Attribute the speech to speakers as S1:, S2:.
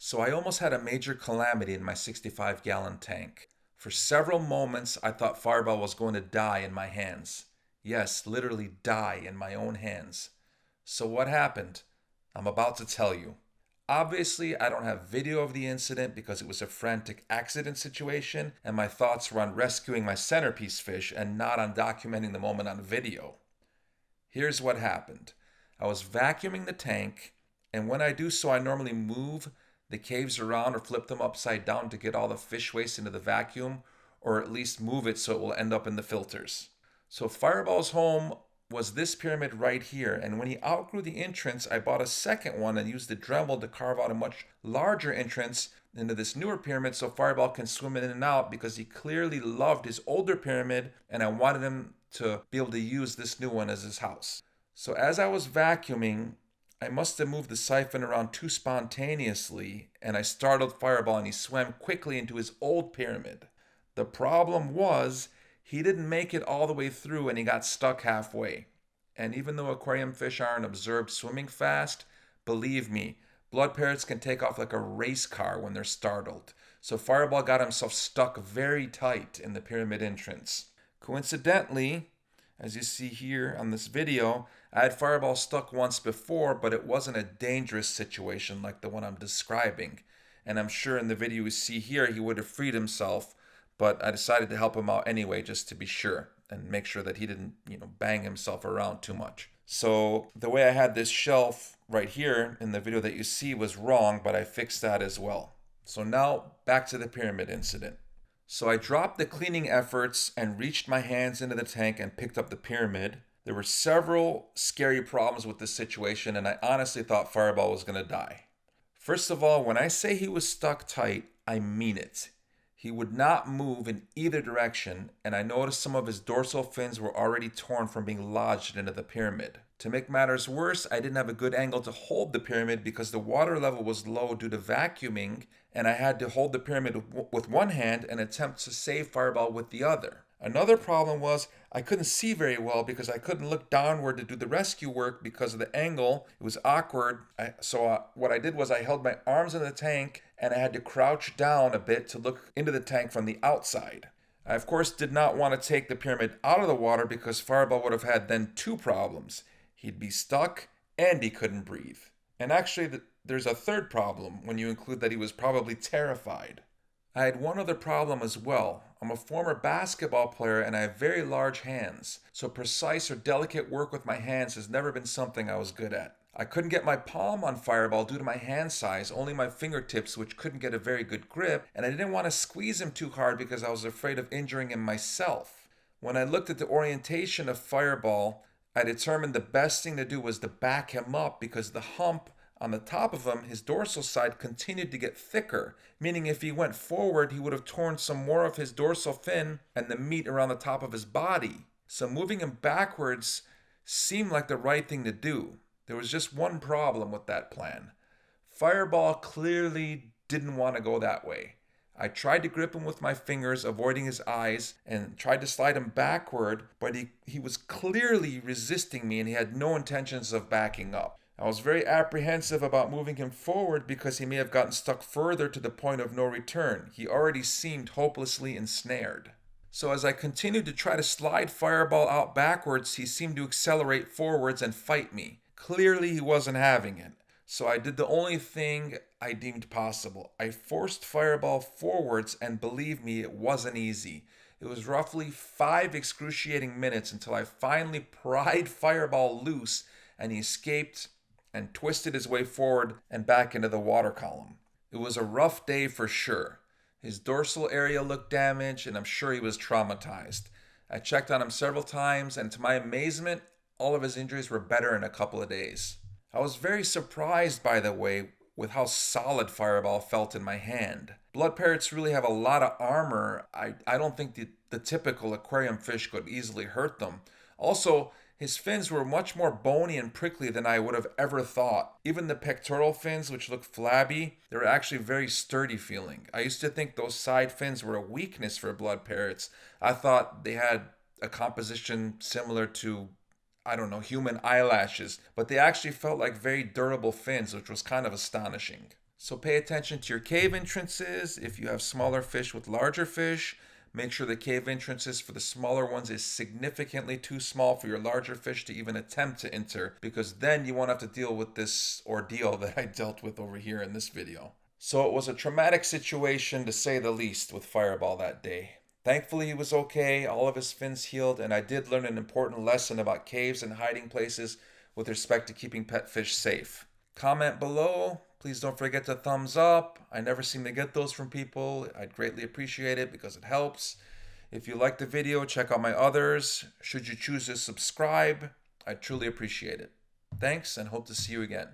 S1: So I almost had a major calamity in my 65-gallon tank. For several moments, I thought Fireball was going to die in my hands. Yes, literally die in my own hands. So what happened? I'm about to tell you. Obviously, I don't have video of the incident because it was a frantic accident situation, and my thoughts were on rescuing my centerpiece fish and not on documenting the moment on video. Here's what happened. I was vacuuming the tank, and when I do so, I normally move the caves around or flip them upside down to get all the fish waste into the vacuum, or at least move it so it will end up in the filters. So Fireball's home was this pyramid right here, and when he outgrew the entrance, I bought a second one and used the Dremel to carve out a much larger entrance into this newer pyramid so Fireball can swim in and out because he clearly loved his older pyramid and I wanted him to be able to use this new one as his house. So as I was vacuuming, I must have moved the siphon around too spontaneously and I startled Fireball and he swam quickly into his old pyramid. The problem was he didn't make it all the way through and he got stuck halfway. And even though aquarium fish aren't observed swimming fast, believe me, blood parrots can take off like a race car when they're startled. So Fireball got himself stuck very tight in the pyramid entrance. Coincidentally, as you see here on this video, I had Fireball stuck once before, but it wasn't a dangerous situation like the one I'm describing. And I'm sure in the video you see here, he would have freed himself, but I decided to help him out anyway just to be sure and make sure that he didn't, bang himself around too much. So the way I had this shelf right here in the video that you see was wrong, but I fixed that as well. So now back to the pyramid incident. So I dropped the cleaning efforts and reached my hands into the tank and picked up the pyramid. There were several scary problems with this situation, and I honestly thought Fireball was going to die. First of all, when I say he was stuck tight, I mean it. He would not move in either direction, and I noticed some of his dorsal fins were already torn from being lodged into the pyramid. To make matters worse, I didn't have a good angle to hold the pyramid because the water level was low due to vacuuming, and I had to hold the pyramid with one hand and attempt to save Fireball with the other. Another problem was I couldn't see very well because I couldn't look downward to do the rescue work because of the angle. It was awkward. So what I did was I held my arms in the tank and I had to crouch down a bit to look into the tank from the outside. I, of course, did not want to take the pyramid out of the water because Fireball would have had then two problems. He'd be stuck and he couldn't breathe. And actually, there's a third problem when you include that he was probably terrified. I had one other problem as well. I'm a former basketball player and I have very large hands, so precise or delicate work with my hands has never been something I was good at. I couldn't get my palm on Fireball due to my hand size, only my fingertips, which couldn't get a very good grip, and I didn't want to squeeze him too hard because I was afraid of injuring him myself. When I looked at the orientation of Fireball, I determined the best thing to do was to back him up because the hump on the top of him, his dorsal side continued to get thicker, meaning if he went forward, he would have torn some more of his dorsal fin and the meat around the top of his body. So moving him backwards seemed like the right thing to do. There was just one problem with that plan. Fireball clearly didn't want to go that way. I tried to grip him with my fingers, avoiding his eyes, and tried to slide him backward, but he was clearly resisting me and he had no intentions of backing up. I was very apprehensive about moving him forward because he may have gotten stuck further to the point of no return. He already seemed hopelessly ensnared. So as I continued to try to slide Fireball out backwards, he seemed to accelerate forwards and fight me. Clearly he wasn't having it. So I did the only thing I deemed possible. I forced Fireball forwards, and believe me, it wasn't easy. It was roughly 5 excruciating minutes until I finally pried Fireball loose and he escaped and twisted his way forward and back into the water column. It was a rough day for sure. His dorsal area looked damaged and I'm sure he was traumatized. I checked on him several times and to my amazement, all of his injuries were better in a couple of days. I was very surprised, by the way, with how solid Fireball felt in my hand. Blood parrots really have a lot of armor. I don't think the typical aquarium fish could easily hurt them. Also, his fins were much more bony and prickly than I would have ever thought. Even the pectoral fins, which look flabby, they were actually very sturdy feeling. I used to think those side fins were a weakness for blood parrots. I thought they had a composition similar to, human eyelashes, but they actually felt like very durable fins, which was kind of astonishing. So pay attention to your cave entrances. If you have smaller fish with larger fish, make sure the cave entrances for the smaller ones is significantly too small for your larger fish to even attempt to enter, because then you won't have to deal with this ordeal that I dealt with over here in this video. So it was a traumatic situation to say the least with Fireball that day. Thankfully he was okay, all of his fins healed, and I did learn an important lesson about caves and hiding places with respect to keeping pet fish safe. Comment below. Please don't forget to thumbs up. I never seem to get those from people. I'd greatly appreciate it because it helps. If you like the video, check out my others. Should you choose to subscribe, I'd truly appreciate it. Thanks and hope to see you again.